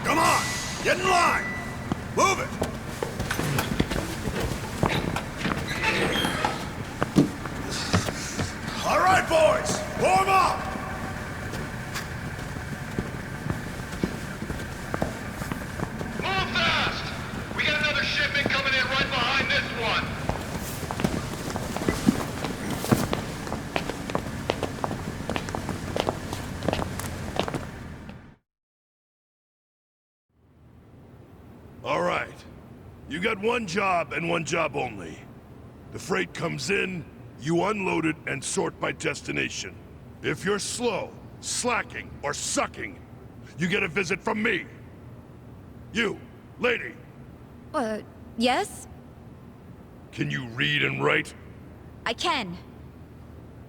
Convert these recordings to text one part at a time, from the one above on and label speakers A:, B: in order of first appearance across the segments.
A: Come on! Get in line! Move it! All right, boys! Warm up!
B: Move fast! We got another shipment coming in right behind this one.
A: All right. You got one job and one job only. The freight comes in, you unload it and sort by destination. If you're slow, slacking, or sucking, you get a visit from me. You, lady.
C: Yes?
A: Can you read and write?
C: I can.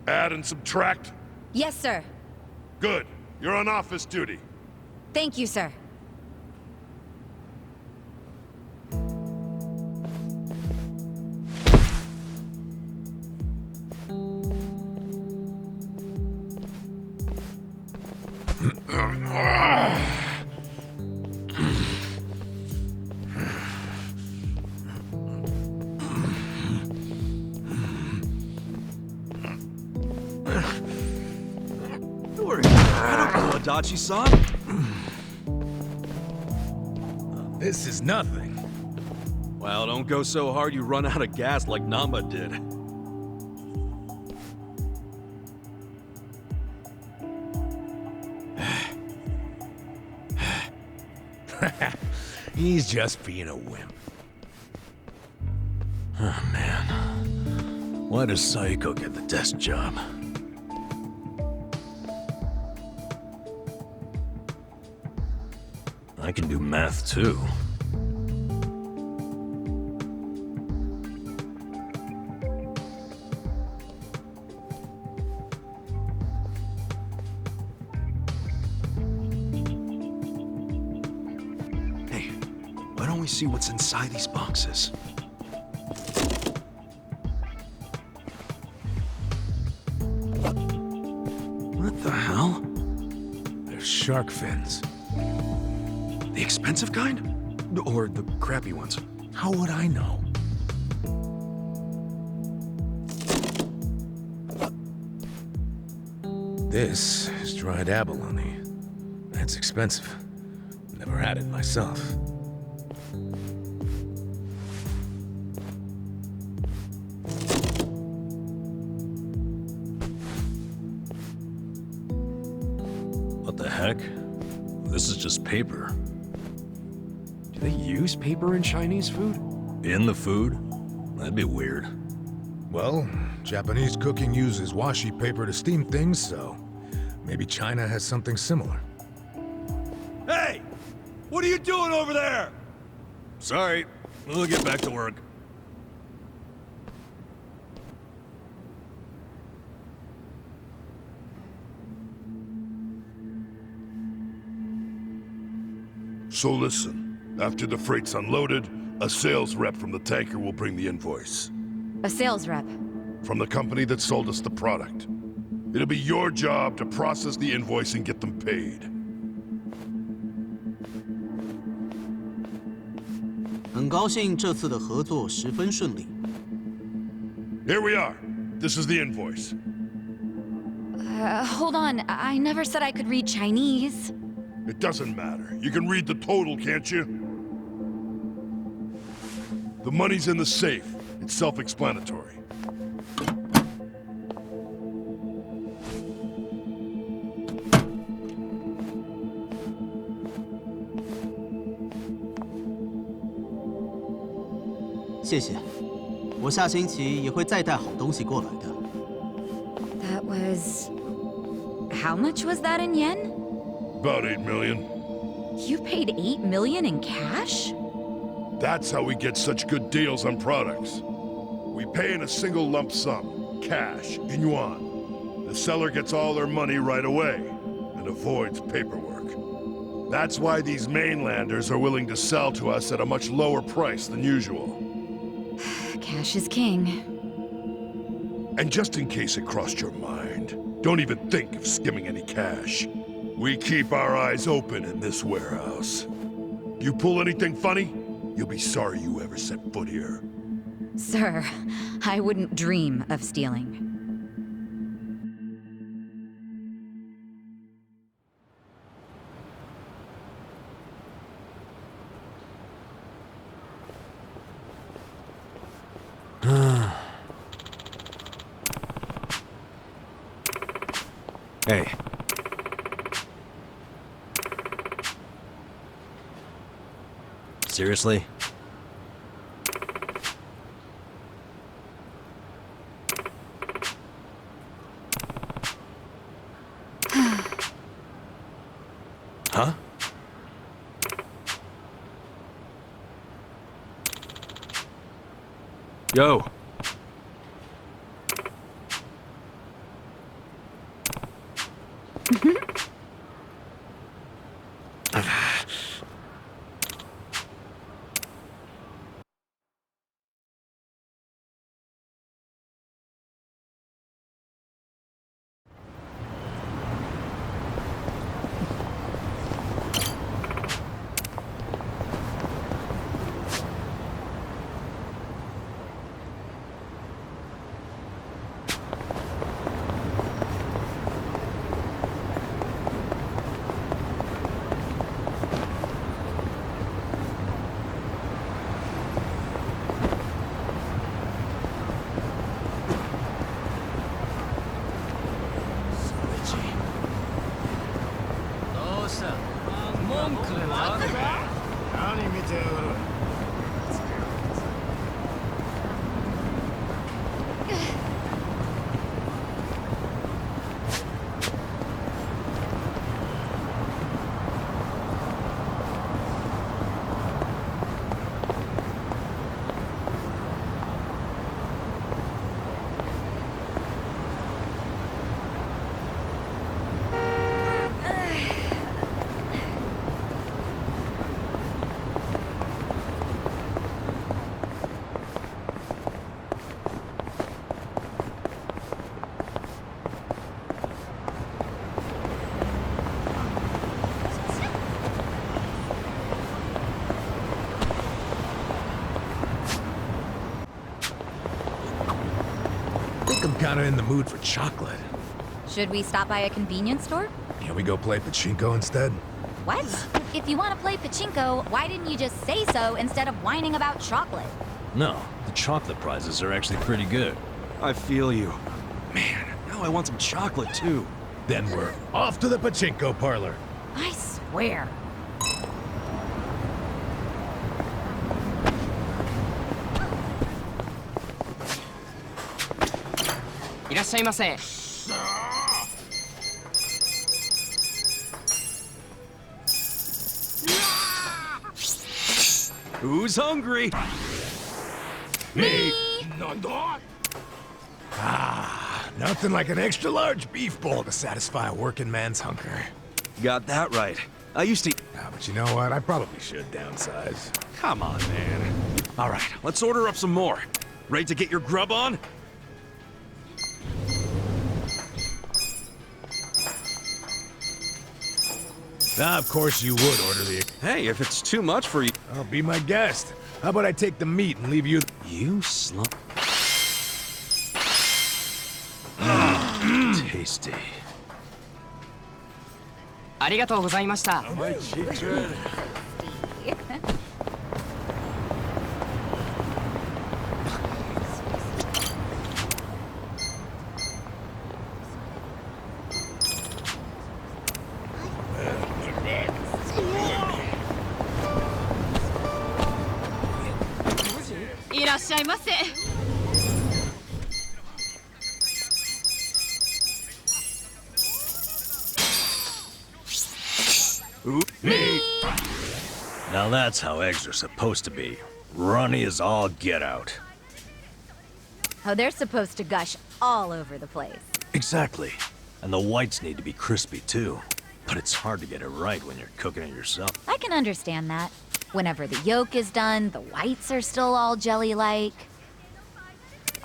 A: Add and subtract?
C: Yes, sir.
A: Good. You're on office duty.
C: Thank you, sir.
D: You're incredible, Adachi-san.
E: This is nothing.
D: Well, don't go so hard you run out of gas like Namba did.
E: He's just being a wimp. Oh, man. Why does Saiko get the desk job? I can do math, too.
D: Hey, why don't we see what's inside these boxes? What the hell?
E: They're shark fins.
D: The expensive kind? Or the crappy ones?
E: How would I know? This is dried abalone. That's expensive. Never had it myself.
D: What the heck? This is just paper. Do they use paper in Chinese food? In the food? That'd be weird.
E: Well, Japanese cooking uses washi paper to steam things, so maybe China has something similar.
D: Hey! What are you doing over there? Sorry. We'll get back to work.
A: So listen, after the freight's unloaded, a sales rep from the tanker will bring the invoice.
C: A sales rep.
A: From the company that sold us the product. It'll be your job to process the invoice and get them paid.
F: 很高兴这次的合作十分顺利。
A: Here we are. This is the invoice.
C: Hold on. I never said I could read Chinese.
A: It doesn't matter. You can read the total, can't you? The money's in the safe. It's self-explanatory.
F: "谢谢，我下星期也会再带好东西过来的。
C: That was... How much was that in yen?
A: About 8 million.
C: You paid 8 million in cash?
A: That's how we get such good deals on products. We pay in a single lump sum, cash, in yuan. The seller gets all their money right away, and avoids paperwork. That's why these mainlanders are willing to sell to us at a much lower price than usual.
C: Cash is king.
A: And just in case it crossed your mind, don't even think of skimming any cash. We keep our eyes open in this warehouse. You pull anything funny, you'll be sorry you ever set foot here.
C: Sir, I wouldn't dream of stealing.
D: Hey. Seriously? Huh? Yo.
E: I'm kinda in the mood for chocolate.
C: Should we stop by a convenience store?
E: Can we go play pachinko instead?
C: What? If you want to play pachinko, why didn't you just say so instead of whining about chocolate?
D: No, the chocolate prizes are actually pretty good. I feel you. Man, now I want some chocolate too.
E: Then we're off to the pachinko parlor.
C: I swear.
D: Who's hungry?
E: Me! Nothing like an extra large beef bowl to satisfy a working man's hunger.
D: Got that right. I used to...
E: But you know what? I probably should downsize.
D: Come on, man. All right, let's order up some more. Ready to get your grub on?
E: Of course you would order the...
D: Hey, if it's too much for you...
E: Oh, be my guest. How about I take the meat and leave you...
D: You slump... Tasty.
G: ありがとうございました。
H: いらっしゃいませ。
D: Me! Now that's how eggs are supposed to be. Runny as all get out.
C: Oh, they're supposed to gush all over the place.
D: Exactly. And the whites need to be crispy too. But it's hard to get it right when you're cooking it yourself.
C: I can understand that. Whenever the yolk is done, the whites are still all jelly-like.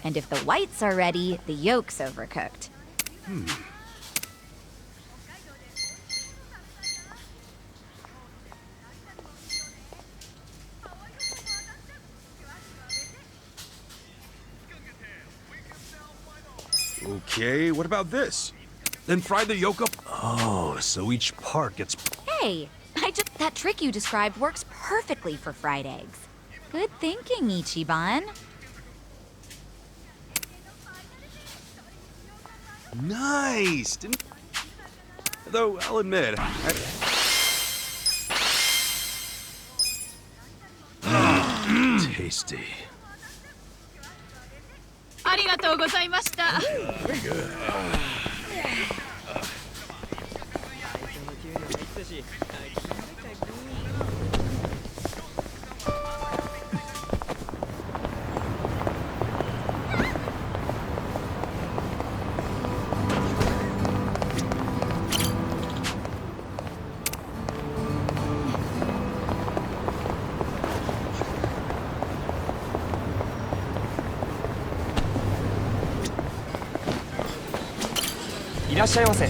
C: And if the whites are ready, the yolk's overcooked.
H: Okay, what about this? Then fry the yolk up.
D: Oh, so each part gets...
C: Hey, that trick you described works perfectly for fried eggs. Good thinking, Ichiban.
H: Nice! Though, I'll admit,
D: tasty.
I: ありがとうございました。
G: いらっしゃいませ。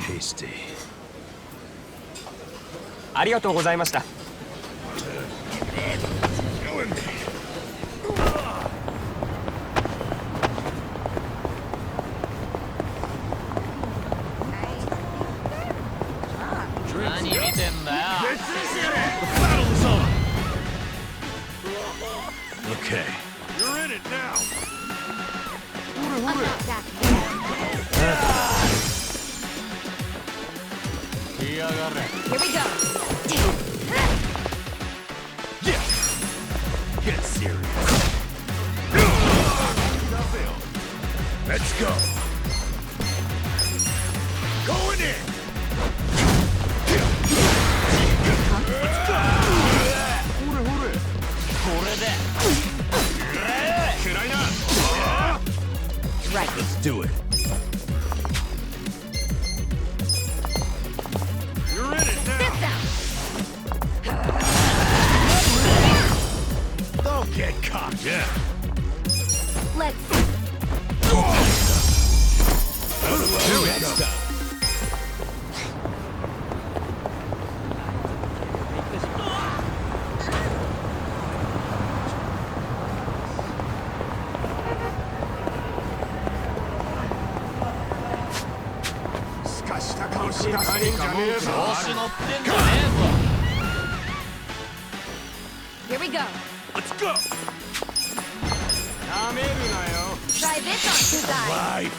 D: Tasty.
G: ありがとうございました。
I: 何見てんだよ。
D: Okay.
A: You're in it now.
C: I'm not backing down. Here we go.
A: Get serious. Let's go. Going in.
C: Right.
D: Let's do it.
A: You're in it now.
C: Sit down.
A: Don't get caught. Yeah.
C: Let's
A: Here we go.
C: Here we go.
A: Let's go.
C: Try this on Kuzai.
A: Life.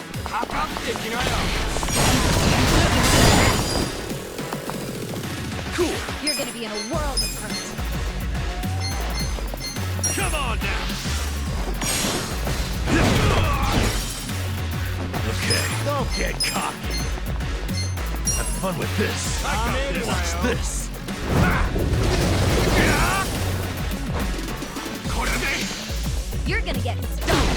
A: Cool.
C: You're gonna be in a world of hurt.
A: Come on now.
D: Okay.
A: Don't get cocky. Have fun with this. Watch this.
C: You're gonna get stoned.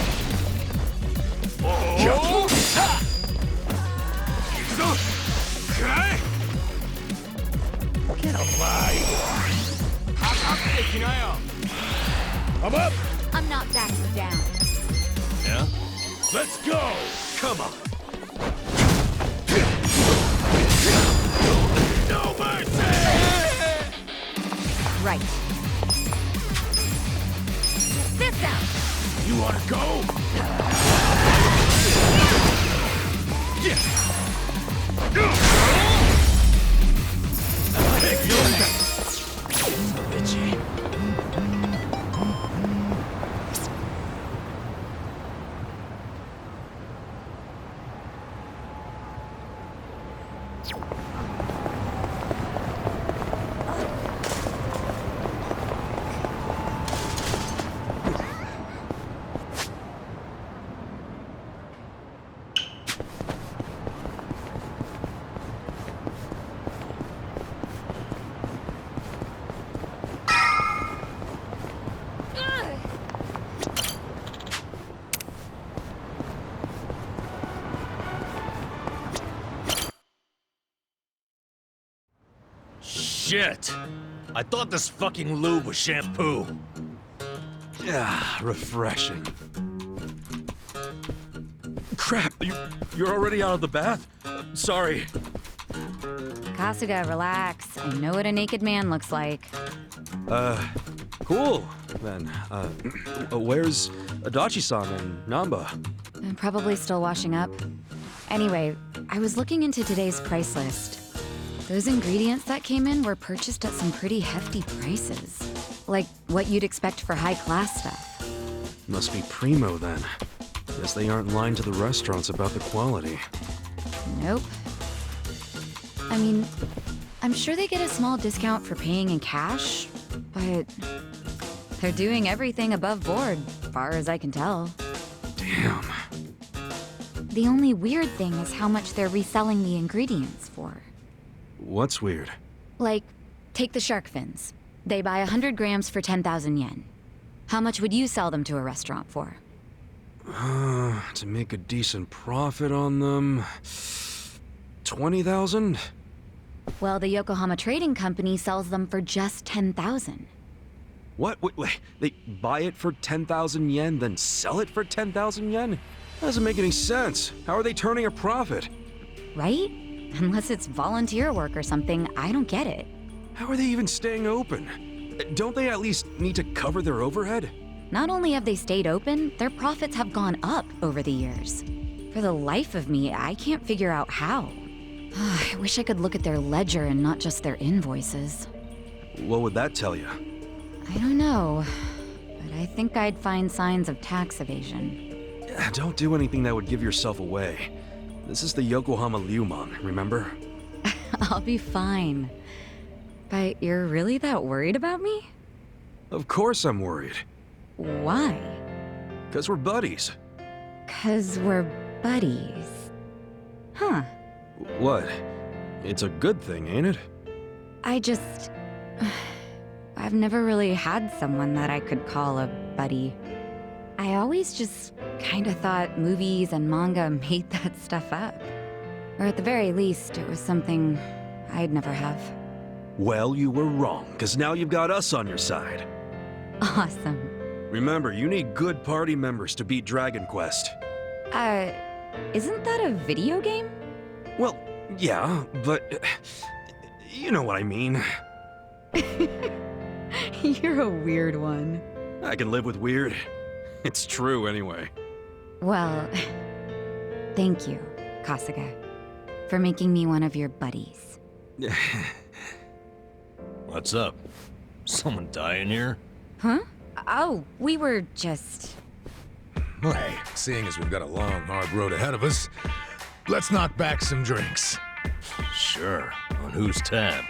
A: Get alive. I'm up.
C: I'm not backing down.
D: Yeah?
A: Let's go. Come on. No mercy.
C: Right. This out.
A: You wanna go? Yeah.
D: Bitchy. Shit! I thought this fucking lube was shampoo. Yeah, refreshing.
H: crap! You're already out of the bath? Sorry.
C: Kasuga, relax. I know what a naked man looks like.
H: Cool, then. Where's Adachi-san and Namba?
C: I'm probably still washing up. Anyway, I was looking into today's price list. Those ingredients that came in were purchased at some pretty hefty prices. Like what you'd expect for high-class stuff.
H: Must be primo, then. Guess they aren't lying to the restaurants about the quality.
C: Nope. I mean, I'm sure they get a small discount for paying in cash, but they're doing everything above board, far as I can tell.
H: Damn.
C: The only weird thing is how much they're reselling the ingredients for.
H: What's weird?
C: Like, take the shark fins. They buy 100 grams for 10,000 yen. How much would you sell them to a restaurant for?
H: To make a decent profit on them... 20,000?
C: Well, the Yokohama Trading Company sells them for just 10,000.
H: What? Wait, they buy it for 10,000 yen, then sell it for 10,000 yen? That doesn't make any sense. How are they turning a profit?
C: Right? Unless it's volunteer work or something, I don't get it.
H: How are they even staying open? Don't they at least need to cover their overhead?
C: Not only have they stayed open, their profits have gone up over the years. For the life of me, I can't figure out how. I wish I could look at their ledger and not just their invoices.
H: What would that tell you?
C: I don't know, but I think I'd find signs of tax evasion.
H: Don't do anything that would give yourself away. This is the Yokohama Ryuman, remember?
C: I'll be fine. But you're really that worried about me?
H: Of course I'm worried.
C: Why?
H: 'Cause we're buddies.
C: 'Cause we're buddies. Huh.
H: What? It's a good thing, ain't it?
C: I just... I've never really had someone that I could call a buddy. I always just kinda thought movies and manga made that stuff up. Or at the very least, it was something I'd never have.
H: Well, you were wrong, 'cause now you've got us on your side.
C: Awesome.
H: Remember, you need good party members to beat Dragon Quest.
C: Isn't that a video game?
H: Well, yeah, but... you know what I mean.
C: You're a weird one.
H: I can live with weird. It's true, anyway.
C: Well, thank you, Kasuga, for making me one of your buddies.
D: What's up? Someone dying here?
C: Huh? Oh, we were just...
E: Well, hey, seeing as we've got a long, hard road ahead of us, let's knock back some drinks.
D: Sure. On whose tab?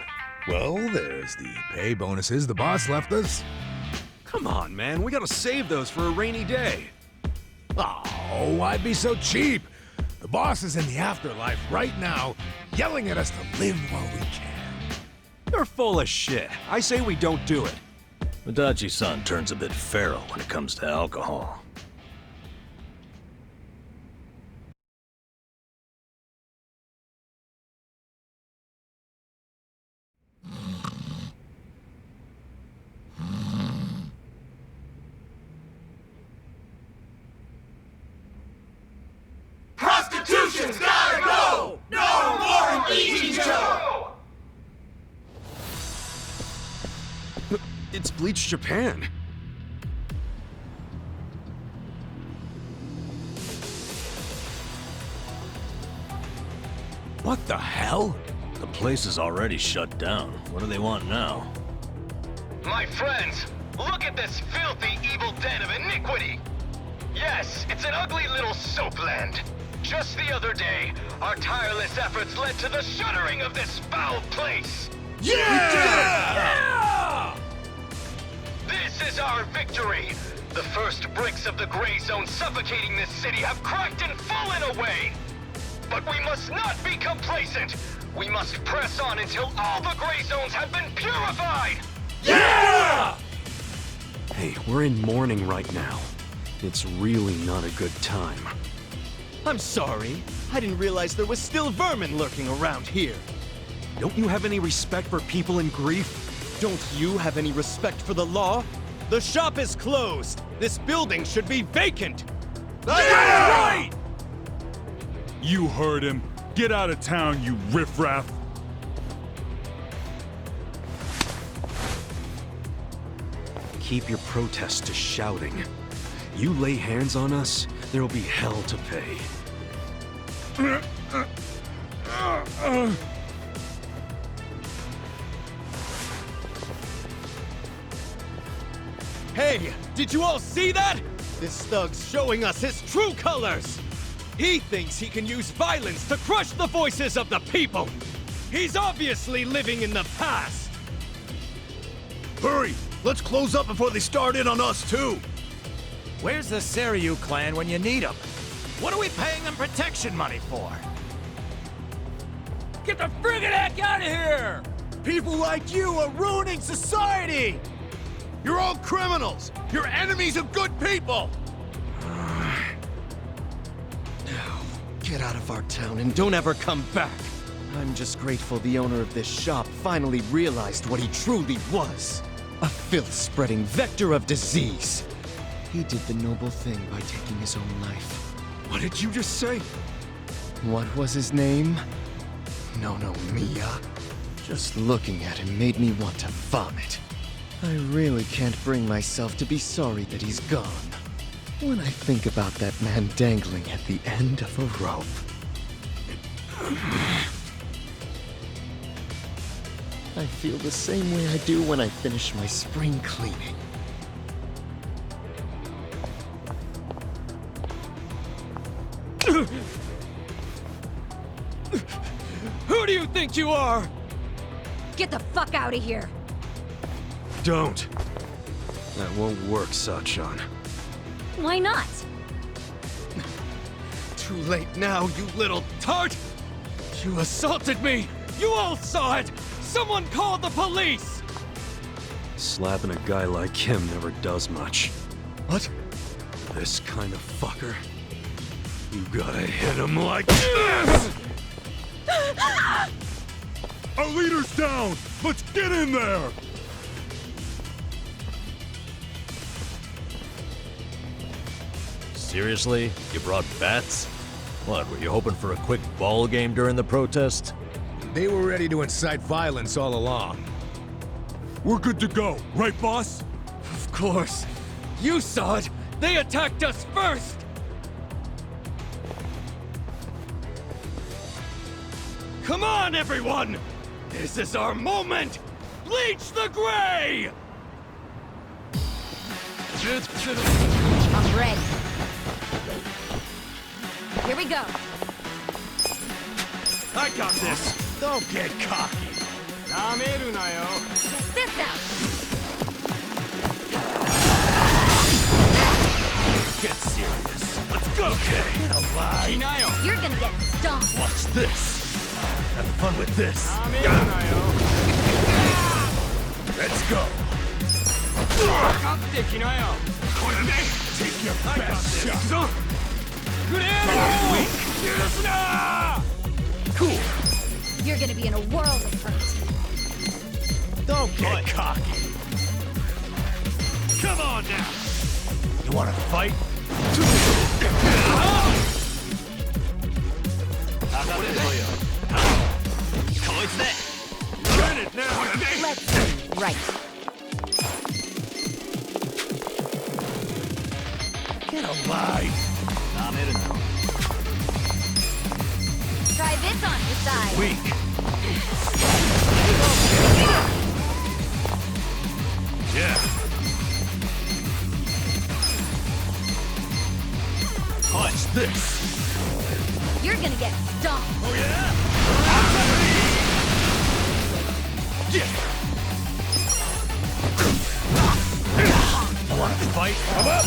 E: Well, there's the pay bonuses the boss left us.
H: Come on, man. We gotta save those for a rainy day.
E: Oh, why be so cheap? The boss is in the afterlife right now, yelling at us to live while we can.
H: You're full of shit. I say we don't do it.
D: Adachi-san turns a bit feral when it comes to alcohol.
B: Prostitution's gotta go! No more eating show!
H: It's Bleach Japan.
E: What the hell?
D: The place is already shut down. What do they want now?
B: My friends, look at this filthy, evil den of iniquity! Yes, it's an ugly little soapland. Just the other day, our tireless efforts led to the shuttering of this foul place.
E: Yeah!
B: This is our victory! The first bricks of the gray zone suffocating this city have cracked and fallen away! But we must not be complacent! We must press on until all the gray zones have been purified!
E: Yeah!
H: Hey, we're in mourning right now. It's really not a good time.
J: I'm sorry. I didn't realize there was still vermin lurking around here.
H: Don't you have any respect for people in grief?
J: Don't you have any respect for the law? The shop is closed. This building should be vacant.
E: Yeah! Right!
K: You heard him. Get out of town, you riffraff.
H: Keep your protests to shouting. You lay hands on us, there'll be hell to pay.
J: Hey, did you all see that? This thug's showing us his true colors! He thinks he can use violence to crush the voices of the people! He's obviously living in the past!
E: Hurry! Let's close up before they start in on us, too!
L: Where's the Seiryu clan when you need them? What are we paying them protection money for?
J: Get the friggin' heck out of here!
E: People like you are ruining society! You're all criminals! You're enemies of good people!
J: Get out of our town and don't ever come back! I'm just grateful the owner of this shop finally realized what he truly was. A filth-spreading vector of disease. He did the noble thing by taking his own life.
E: What did you just say?
J: What was his name? No, Mia. Just looking at him made me want to vomit. I really can't bring myself to be sorry that he's gone. When I think about that man dangling at the end of a rope. I feel the same way I do when I finish my spring cleaning. Who do you think you are?
C: Get the fuck out of here!
H: Don't. That won't work, Sachan.
C: Why not?
J: Too late now, you little tart! You assaulted me! You all saw it! Someone called the police!
H: Slapping a guy like him never does much.
J: What?
H: This kind of fucker. You gotta hit him like this!
K: Our leader's down! Let's get in there!
D: Seriously? You brought bats? What, were you hoping for a quick ball game during the protest?
E: They were ready to incite violence all along.
K: We're good to go, right, boss?
J: Of course. You saw it! They attacked us first! Come on, everyone! This is our moment! Bleach the gray!
C: I'm ready. Here we go.
J: I got this! Don't get cocky!
C: Check this out.
J: Get serious. Let's go! Okay. Get alive!
C: You're gonna get stomped.
E: Watch this! Have fun with this! Let's go! Take your best shot!
J: Cool!
C: You're gonna be in a world of hurt.
E: Don't get cocky!
J: Come on now!
E: You wanna fight?
J: Turn it now!
C: Let's see. Right.
E: Get alive!
C: Try this on your side.
E: Weak! Yeah! Watch this!
C: You're gonna get stomped.
E: Oh yeah? Yeah! You wanna fight? Come up!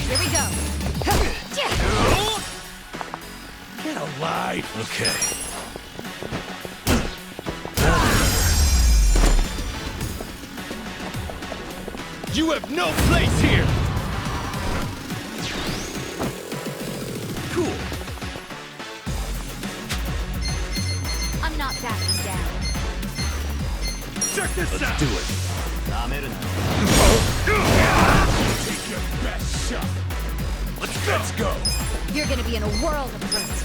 C: Here we go.
E: Get alive! Okay.
J: You have no place here!
E: Cool.
C: I'm not backing down.
J: Check this out!
E: Do it. Take your best shot. Let's go.
C: You're gonna be in a world of hurt.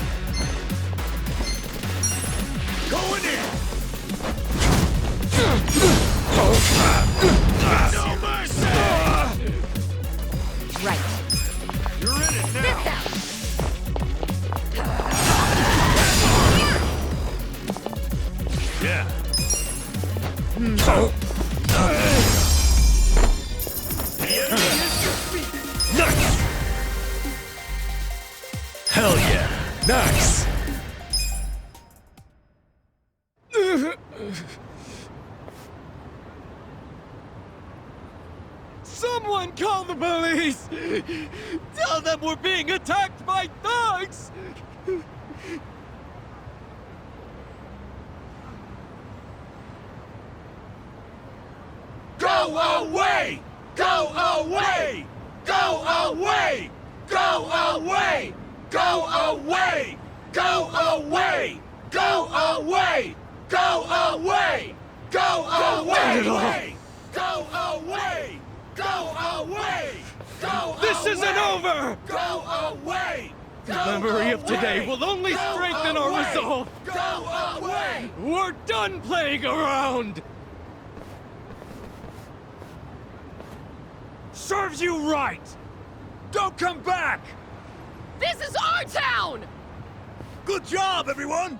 E: Going in. No mercy.
C: Right.
E: You're in it now.
A: Yeah.
E: Nice.
A: Hell yeah.
E: Nice.
L: Someone call the police! Tell them we're being attacked by thugs!
E: Go away! Go away! Go away! Go away! Go away! Go away! Go away! Go away! Go away! Go away! Go away! Go
L: This isn't over!
E: Go away!
L: The memory of today will only strengthen our resolve!
E: Go away!
L: We're done playing around! Serves you right! Don't come back!
I: This is our town!
E: Good job, everyone!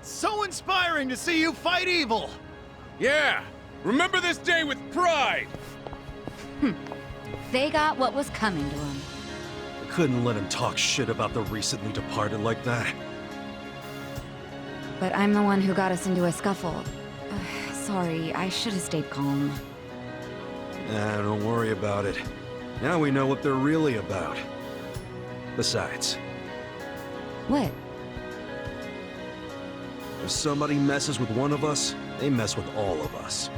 L: So inspiring to see you fight evil!
E: Yeah! Remember this day with pride!
C: They got what was coming to them.
H: Couldn't let him talk shit about the recently departed like that.
C: But I'm the one who got us into a scuffle. Sorry, I should have stayed calm.
H: Nah, don't worry about it. Now we know what they're really about. Besides,
C: What?
H: if somebody messes with one of us, they mess with all of us.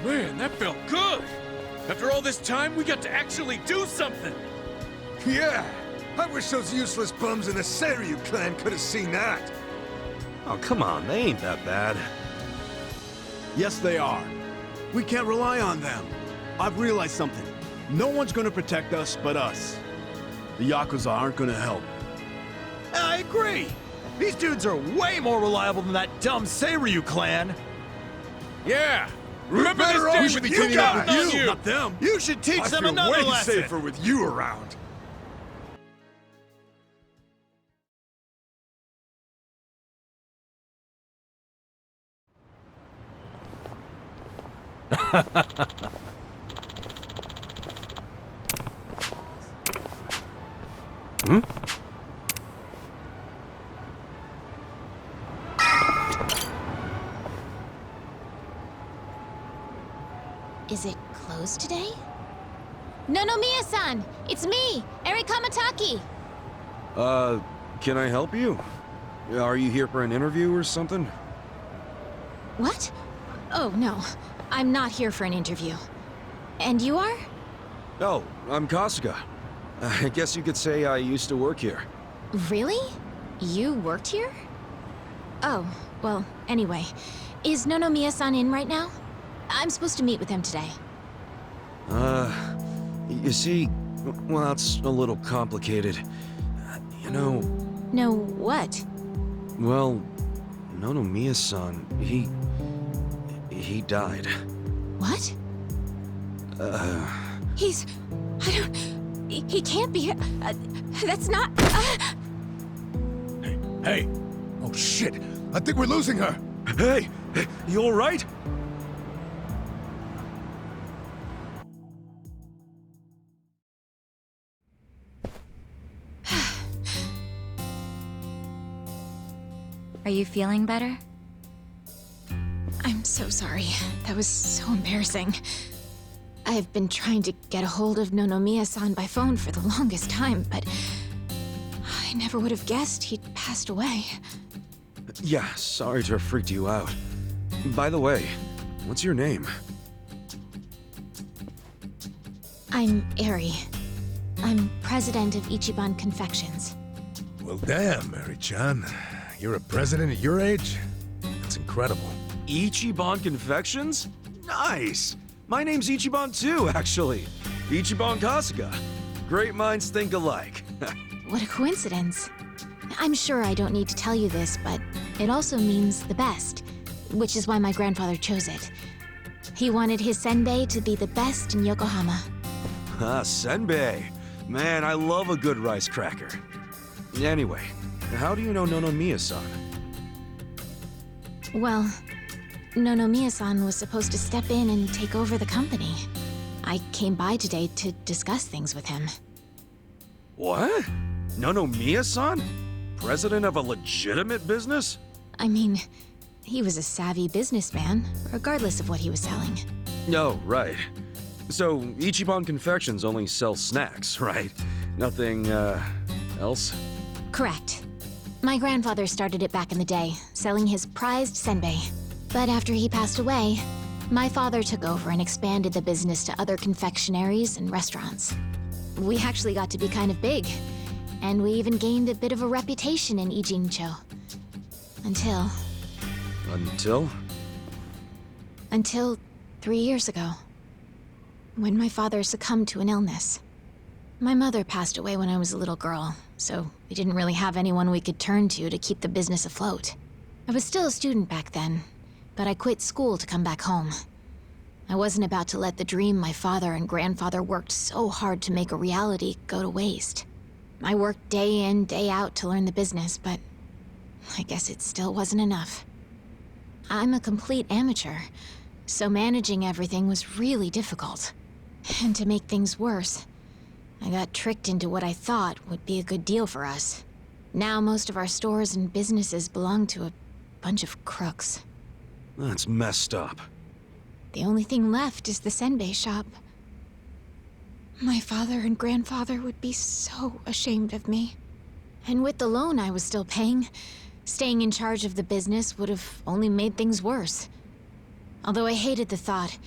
E: Man, that felt good! After all this time, we got to actually do something! Yeah! I wish those useless bums in the Seiryu clan could have seen that!
H: Oh, come on, they ain't that bad.
M: Yes, they are. We can't rely on them. I've realized something. No one's gonna protect us but us. The Yakuza aren't gonna help.
L: I agree! These dudes are way more reliable than that dumb Seiryu clan!
E: Yeah! Remember this day with you guys!
M: You, not them.
L: You should teach them another
E: way
L: lesson!
E: safer with you around!
I: Is it closed today? Nonomiya-san! It's me, Eri Kamataki!
H: Can I help you? Are you here for an interview or something?
I: What? Oh, no. I'm not here for an interview. And you are?
H: Oh, I'm Kasuga. I guess you could say I used to work here.
I: Really? You worked here? Oh, well, anyway. Is Nonomiya-san in right now? I'm supposed to meet with him today.
H: You see, well, it's a little complicated. You know...
I: No, what?
H: Well, Nonomiya-san, he died.
I: What? He's... I don't... He can't be... that's not...
E: Hey! Oh shit! I think we're losing her!
H: Hey! You alright?
C: Are you feeling better?
I: I'm so sorry. That was so embarrassing. I've been trying to get a hold of Nonomiya-san by phone for the longest time, but... I never would have guessed he'd passed away.
H: Yeah, sorry to have freaked you out. By the way, what's your name?
I: I'm Eri. I'm president of Ichiban Confections.
E: Well, damn, Mary-chan. you're a president at your age? That's incredible.
H: Ichiban Confections? Nice! My name's Ichiban too, actually. Ichiban Kasuga. Great minds think alike.
I: What a coincidence. I'm sure I don't need to tell you this, but it also means the best, which is why my grandfather chose it. He wanted his senbei to be the best in Yokohama.
H: Ah, senbei. Man, I love a good rice cracker. Anyway, how do you know Nonomiya-san?
I: Well, Nonomiya-san was supposed to step in and take over the company. I came by today to discuss things with him.
H: What? Nonomiya-san? President of a legitimate business?
I: I mean, he was a savvy businessman, regardless of what he was selling.
H: No, right. So, Ichiban Confections only sells snacks, right? Nothing, else?
I: Correct. My grandfather started it back in the day, selling his prized senbei. But after he passed away, my father took over and expanded the business to other confectionaries and restaurants. We actually got to be kind of big, and we even gained a bit of a reputation in Ijincho. Until... Until 3 years ago, when my father succumbed to an illness. My mother passed away when I was a little girl, so we didn't really have anyone we could turn to keep the business afloat. I was still a student back then, but I quit school to come back home. I wasn't about to let the dream my father and grandfather worked so hard to make a reality go to waste. I worked day in, day out to learn the business, but I guess it still wasn't enough. I'm a complete amateur, so managing everything was really difficult. And to make things worse, I got tricked into what I thought would be a good deal for us. Now most of our stores and businesses belong to a bunch of crooks.
H: That's messed up.
I: The only thing left is the senbei shop. My father and grandfather would be so ashamed of me. And with the loan I was still paying, staying in charge of the business would have only made things worse. Although I hated the thought,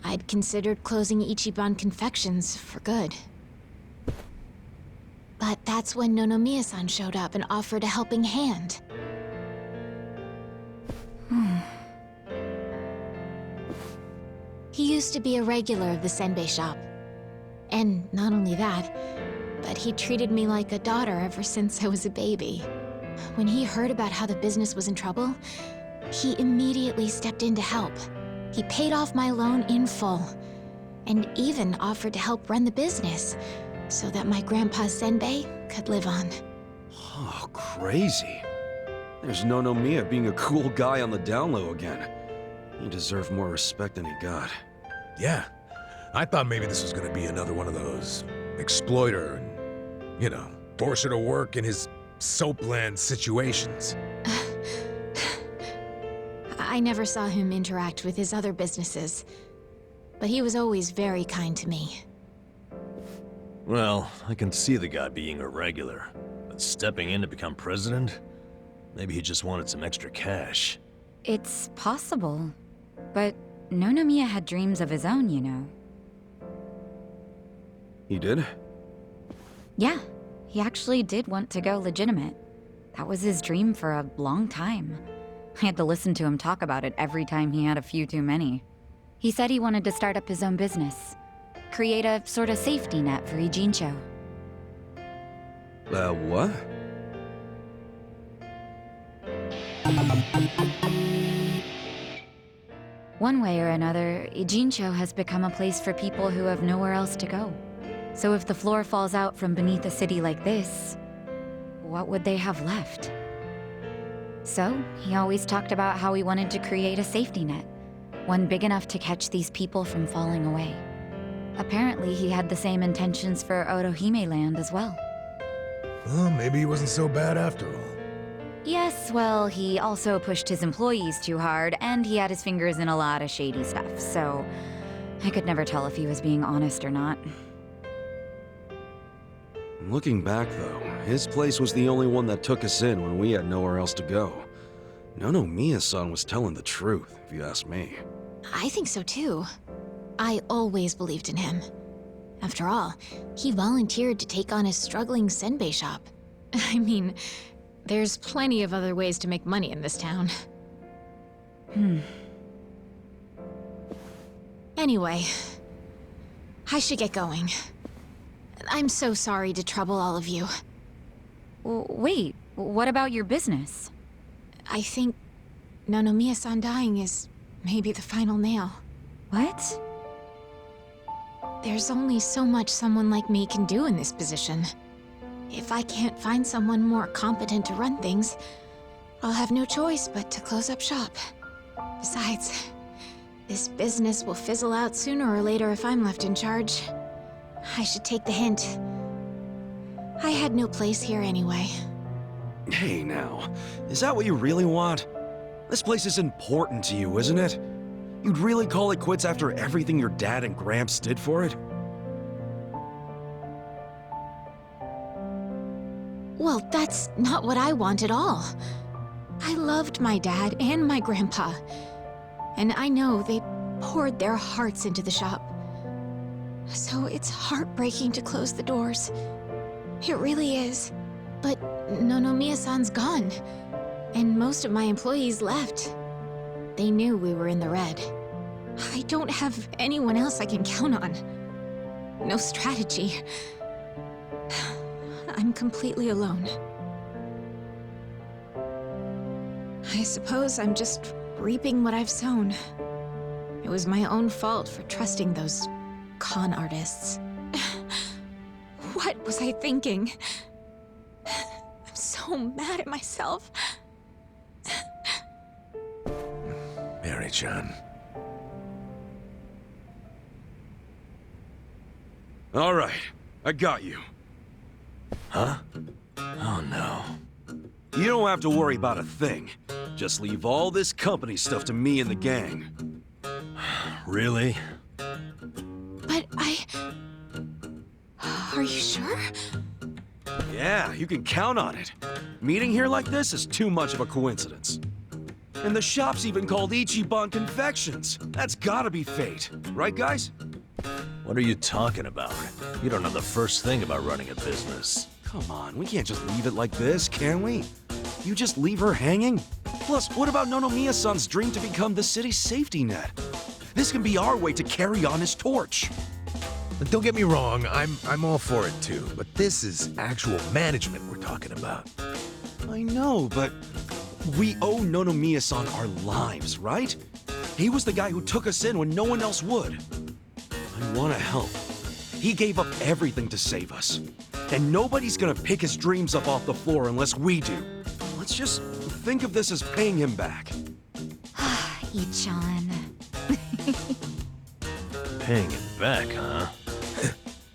I: I'd considered closing Ichiban Confections for good. But that's when Nonomiya-san showed up and offered a helping hand. He used to be a regular of the senbei shop. And not only that, but he treated me like a daughter ever since I was a baby. When he heard about how the business was in trouble, he immediately stepped in to help. He paid off my loan in full, and even offered to help run the business, so that my grandpa's senbei could live on.
H: Oh, crazy. There's Nonomiya being a cool guy on the down low again. He deserved more respect than he got.
E: Yeah. I thought maybe this was gonna be another one of those exploiter and, you know, force her to work in his soapland situations.
I: I never saw him interact with his other businesses, but he was always very kind to me.
D: Well, I can see the guy being a regular, but stepping in to become president? Maybe he just wanted some extra cash.
C: It's possible, but Nonomiya had dreams of his own, you know.
H: He did?
C: Yeah, he actually did want to go legitimate. That was his dream for a long time. I had to listen to him talk about it every time he had a few too many. He said he wanted to start up his own business. Create a sort of safety net for Ijincho.
H: What?
C: One way or another, Ijincho has become a place for people who have nowhere else to go. So if the floor falls out from beneath a city like this, what would they have left? So, he always talked about how he wanted to create a safety net, one big enough to catch these people from falling away. Apparently, he had the same intentions for Orohime Land as well.
E: Well, maybe he wasn't so bad after all.
C: Yes, well, he also pushed his employees too hard, and he had his fingers in a lot of shady stuff, so I could never tell if he was being honest or not.
H: Looking back, though, his place was the only one that took us in when we had nowhere else to go. Nonomiya-san was telling the truth, if you ask me.
I: I think so too. I always believed in him. After all, he volunteered to take on a struggling senbei shop. I mean, There's plenty of other ways to make money in this town. Anyway, I should get going. I'm so sorry to trouble all of you.
C: Wait, what about your business?
I: I think Nonomiya-san dying is maybe the final nail.
C: What?
I: There's only so much someone like me can do in this position. If I can't find someone more competent to run things, I'll have no choice but to close up shop. Besides, this business will fizzle out sooner or later if I'm left in charge. I should take the hint. I had no place here anyway.
H: Hey now, is that what you really want? This place is important to you, isn't it? You'd really call it quits after everything your dad and Gramps did for it?
I: Well, that's not what I want at all. I loved my dad and my grandpa. And I know they poured their hearts into the shop. So it's heartbreaking to close the doors. It really is. But Nonomiya-san's gone. And most of my employees left. They knew we were in the red. I don't have anyone else I can count on. No strategy. I'm completely alone. I suppose I'm just reaping what I've sown. It was my own fault for trusting those con artists. What was I thinking? I'm so mad at myself.
E: Mary-chan.
H: All right, I got you.
D: Huh? Oh no.
H: You don't have to worry about a thing. Just leave all this company stuff to me and the gang.
D: Really?
I: But Are you sure?
H: Yeah, you can count on it. Meeting here like this is too much of a coincidence. And the shop's even called Ichiban Confections. That's gotta be fate. Right, guys?
D: What are you talking about? You don't know the first thing about running a business.
H: Come on, we can't just leave it like this, can we? You just leave her hanging? Plus, what about Nonomiya-san's dream to become the city's safety net? This can be our way to carry on his torch.
E: Don't get me wrong, I'm all for it too, but this is actual management we're talking about.
H: I know, but we owe Nonomiya-san our lives, right? He was the guy who took us in when no one else would. I want to help. He gave up everything to save us. And nobody's gonna pick his dreams up off the floor unless we do. Let's just think of this as paying him back.
C: Ichan.
D: Paying him back, huh?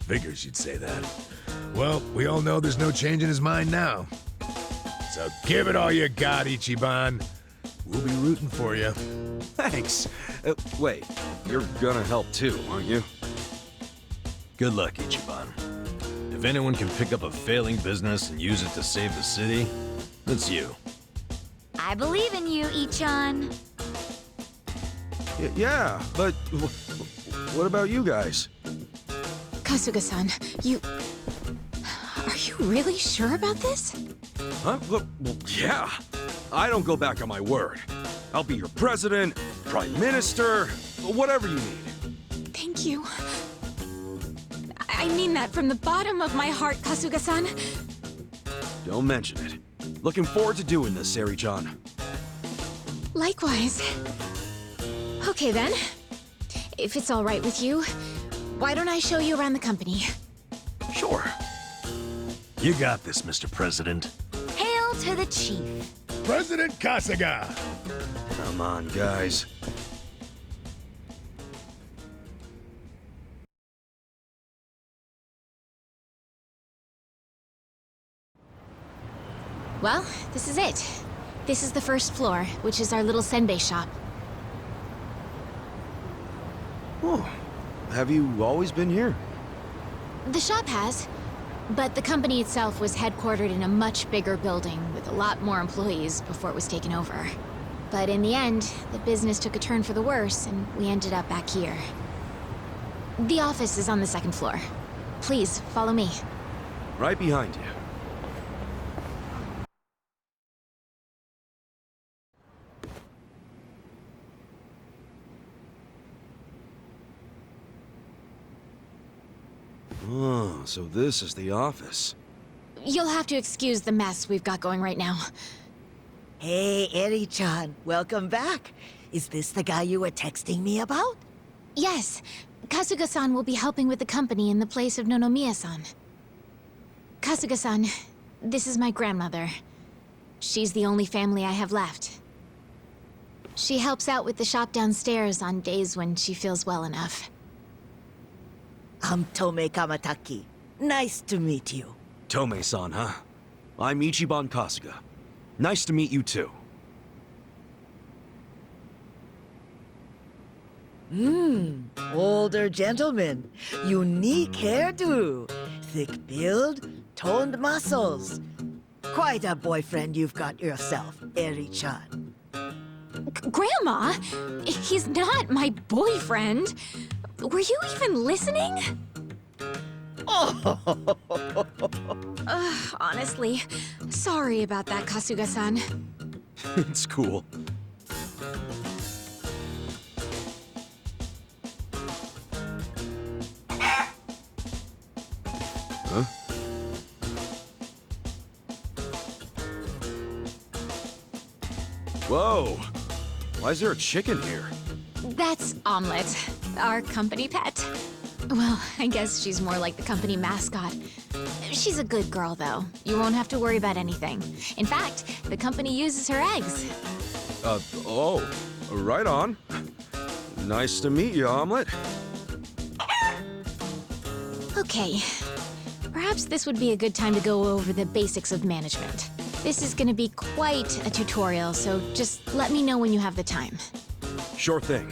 E: Figures you'd say that. Well, we all know there's no change in his mind now. So give it all you got, Ichiban. We'll be rooting for you.
H: Thanks. Wait, you're gonna help too, aren't you?
D: Good luck, Ichiban. If anyone can pick up a failing business and use it to save the city, it's you.
C: I believe in you, Ichan.
H: Yeah, but what about you guys?
I: Kasuga-san, Are you really sure about this?
H: Huh? Well, yeah. I don't go back on my word. I'll be your president, prime minister, whatever you need.
I: Thank you. I mean that from the bottom of my heart, Kasuga-san.
H: Don't mention it. Looking forward to doing this, Sari-chan.
I: Likewise. Okay then. If it's all right with you, why don't I show you around the company?
D: Sure. You got this, Mr. President.
C: Hail to the chief.
E: President Kasuga!
H: Come on, guys.
I: Well, this is it. This is the first floor, which is our little senbei shop.
H: Oh, have you always been here?
I: The shop has, but the company itself was headquartered in a much bigger building with a lot more employees before it was taken over. But in the end, the business took a turn for the worse, and we ended up back here. The office is on the second floor. Please, follow me.
H: Right behind you. So this is the office.
I: You'll have to excuse the mess we've got going right now.
N: Hey, Eri-chan, welcome back. Is this the guy you were texting me about?
I: Yes. Kasuga-san will be helping with the company in the place of Nonomiya-san. Kasuga-san, this is my grandmother. She's the only family I have left. She helps out with the shop downstairs on days when she feels well enough.
N: I'm Tome Kamataki. Nice to meet you.
H: Tome-san, huh? I'm Ichiban Kasuga. Nice to meet you too.
N: Older gentleman. Unique hairdo. Thick build, toned muscles. Quite a boyfriend you've got yourself, Eri-chan.
I: Grandma? He's not my boyfriend. Were you even listening? Honestly, sorry about that, Kasuga-san.
H: It's cool. Huh? Whoa! Why is there a chicken here?
I: That's Omelette, our company pet. Well, I guess she's more like the company mascot. She's a good girl, though. You won't have to worry about anything. In fact, the company uses her eggs.
H: Oh, right on. Nice to meet you, Omelette.
I: Okay. Perhaps this would be a good time to go over the basics of management. This is gonna be quite a tutorial, so just let me know when you have the time.
H: Sure thing.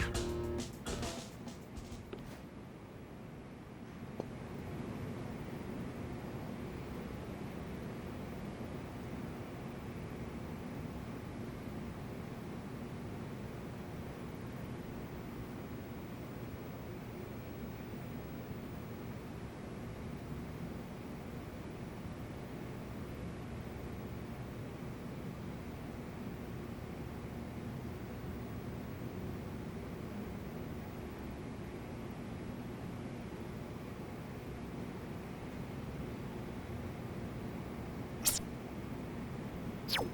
N: You